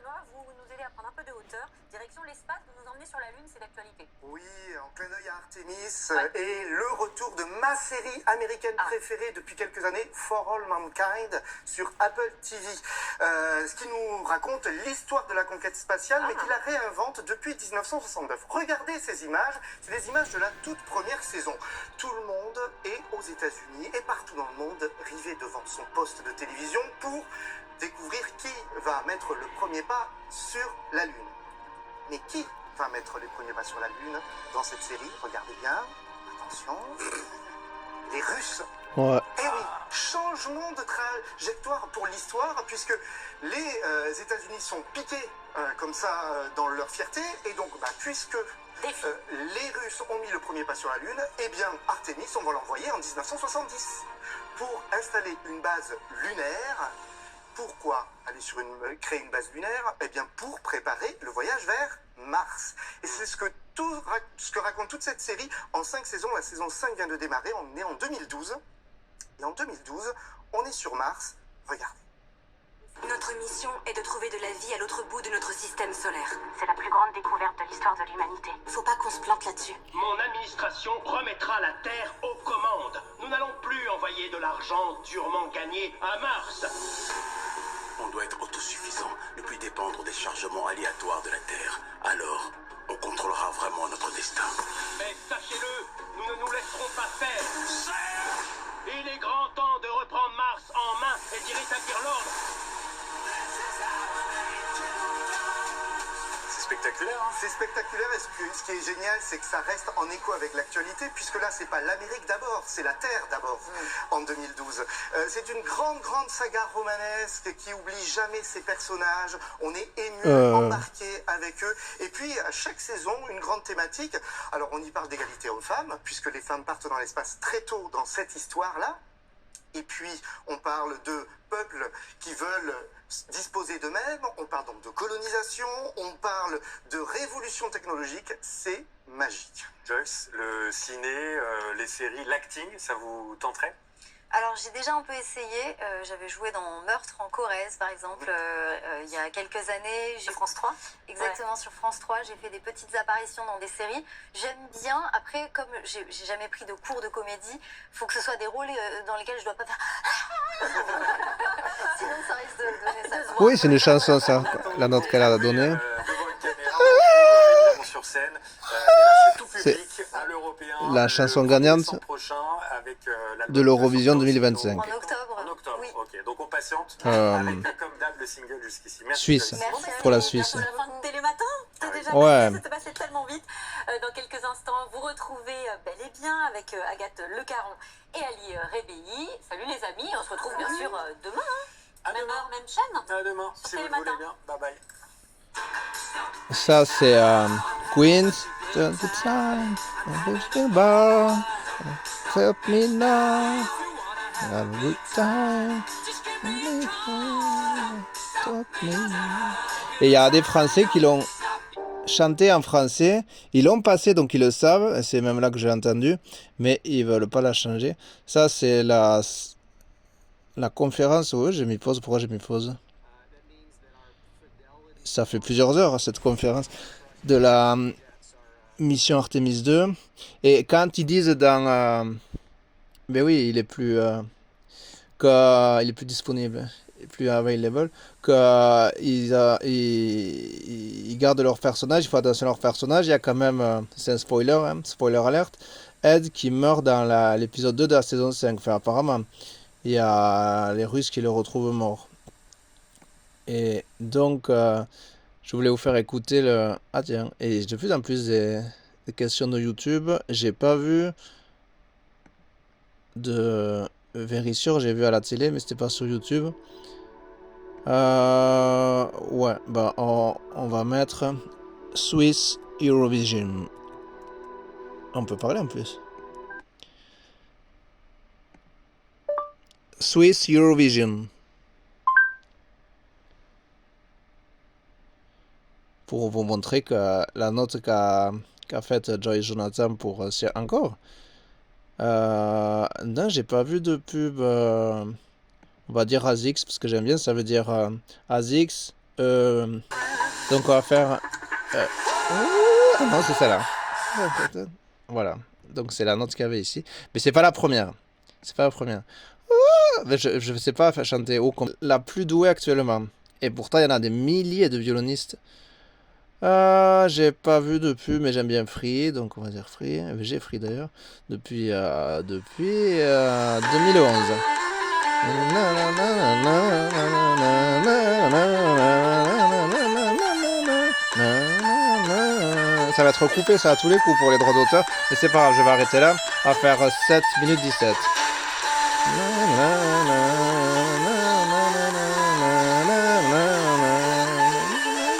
va vous nous aider à prendre un peu de hauteur. Direction l'espace, vous nous emmenez sur la Lune, c'est d'actualité. Oui, en clin d'œil à Artemis et le retour de ma série américaine préférée depuis quelques années, For All Mankind, sur Apple TV. Ce qui nous raconte l'histoire de la conquête spatiale, mais qui la réinvente depuis 1969. Regardez ces images, c'est des images de la toute première saison. Tout le monde est aux États-Unis et partout dans le monde, rivé devant son poste de télévision pour découvrir qui va mettre le premier pas sur la Lune. Mais qui va mettre les premiers pas sur la Lune dans cette série? Regardez bien, attention, les Russes. Ouais. Eh oui, changement de trajectoire pour l'histoire, puisque les États-Unis sont piqués comme ça dans leur fierté, et donc puisque les Russes ont mis le premier pas sur la Lune, eh bien Artemis, on va l'envoyer en 1970 pour installer une base lunaire. Pourquoi aller créer une base lunaire? Eh bien pour préparer le voyage vers Mars. Et c'est ce que raconte toute cette série en 5 saisons. La saison 5 vient de démarrer, on est en 2012. Et en 2012, on est sur Mars. Regardez. Notre mission est de trouver de la vie à l'autre bout de notre système solaire. C'est la plus grande découverte de l'histoire de l'humanité. Faut pas qu'on se plante là-dessus. Mon administration remettra la Terre aux commandes. Nous n'allons plus envoyer de l'argent durement gagné à Mars. On doit être autosuffisant, ne plus dépendre des chargements aléatoires de la Terre. Alors, on contrôlera vraiment notre destin. Mais sachez-le, nous ne nous laisserons pas faire. Il est grand temps de reprendre Mars en main et d'y rétablir l'ordre. C'est spectaculaire, hein? C'est spectaculaire, et ce qui est génial, c'est que ça reste en écho avec l'actualité, puisque là, c'est pas l'Amérique d'abord, c'est la Terre d'abord, en 2012. C'est une grande saga romanesque qui oublie jamais ses personnages. On est ému, embarqué avec eux. Et puis, à chaque saison, une grande thématique. Alors, on y parle d'égalité hommes-femmes, puisque les femmes partent dans l'espace très tôt dans cette histoire-là. Et puis, on parle de peuples qui veulent disposer d'eux-mêmes, on parle donc de colonisation, on parle de révolution technologique, c'est magique. Joyce, le ciné, les séries, l'acting, ça vous tenterait? Alors j'ai déjà un peu essayé, j'avais joué dans Meurtre en Corrèze par exemple, il y a quelques années. Sur France 3? Exactement, sur France 3, j'ai fait des petites apparitions dans des séries. J'aime bien, après comme j'ai jamais pris de cours de comédie, il faut que ce soit des rôles dans lesquels je dois pas faire... Sinon ça risque de donner ça. Oui, c'est une chanson ça, la note qu'elle a donnée. Devant une caméra, sur scène, c'est tout public, à l'européen. La chanson gagnante prochain avec, de l'Eurovision 2025. En octobre. En octobre, oui. ok. Donc on patiente avec, comme d'hab, le single jusqu'ici. Merci. Suisse, Merci. pour la Suisse. La fin de Télématin, c'est déjà Ouais. passé, ça s'est passé tellement vite. Dans quelques instants, vous retrouvez Bel et Bien avec Agathe Le Caron et Ali Rébéi. Salut les amis, on se retrouve bien sûr demain. À Même demain. heure, même chaîne. À demain, si vous le voulez bien. Bye bye. Ça c'est Queen. The time, the bar, help me now, every time, help me. Et il y a des Français qui l'ont chanté en français, ils l'ont passé donc ils le savent, c'est même là que j'ai entendu, mais ils veulent pas la changer. Ça c'est la conférence, oui, je m'y pose, pourquoi je m'y pose? Ça fait plusieurs heures cette conférence de la mission Artemis 2, et quand ils disent dans ben oui, il est plus il est plus disponible, il est plus available, qu'ils ils gardent leur personnage, il faut attention à leur personnage. Il y a quand même, c'est un spoiler, hein, spoiler alert, Ed qui meurt dans l'épisode 2 de la saison 5. Enfin, apparemment, il y a les Russes qui le retrouvent mort. Et donc, je voulais vous faire écouter le... Ah tiens, et de plus en plus des questions de YouTube. J'ai pas vu de Vérissure, j'ai vu à la télé, mais c'était pas sur YouTube. Ouais, bah on va mettre Swiss Eurovision. On peut parler en plus. Swiss Eurovision. Pour vous montrer que la note qu'a faite Joyce Jonathan pour encore. Non, j'ai pas vu de pub. On va dire ASICS parce que j'aime bien, ça veut dire ASICS Donc on va faire... ah non, c'est celle-là. Voilà. Donc c'est la note qu'il y avait ici. Mais c'est pas la première. C'est pas la première. Mais je sais pas chanter haut comme la plus douée actuellement. Et pourtant, il y en a des milliers de violonistes. J'ai pas vu depuis, mais j'aime bien Free. Donc on va dire Free. J'ai Free d'ailleurs. Depuis 2011. Ça va être coupé ça à tous les coups pour les droits d'auteur, mais c'est pas grave, je vais arrêter là, à faire 7 minutes 17.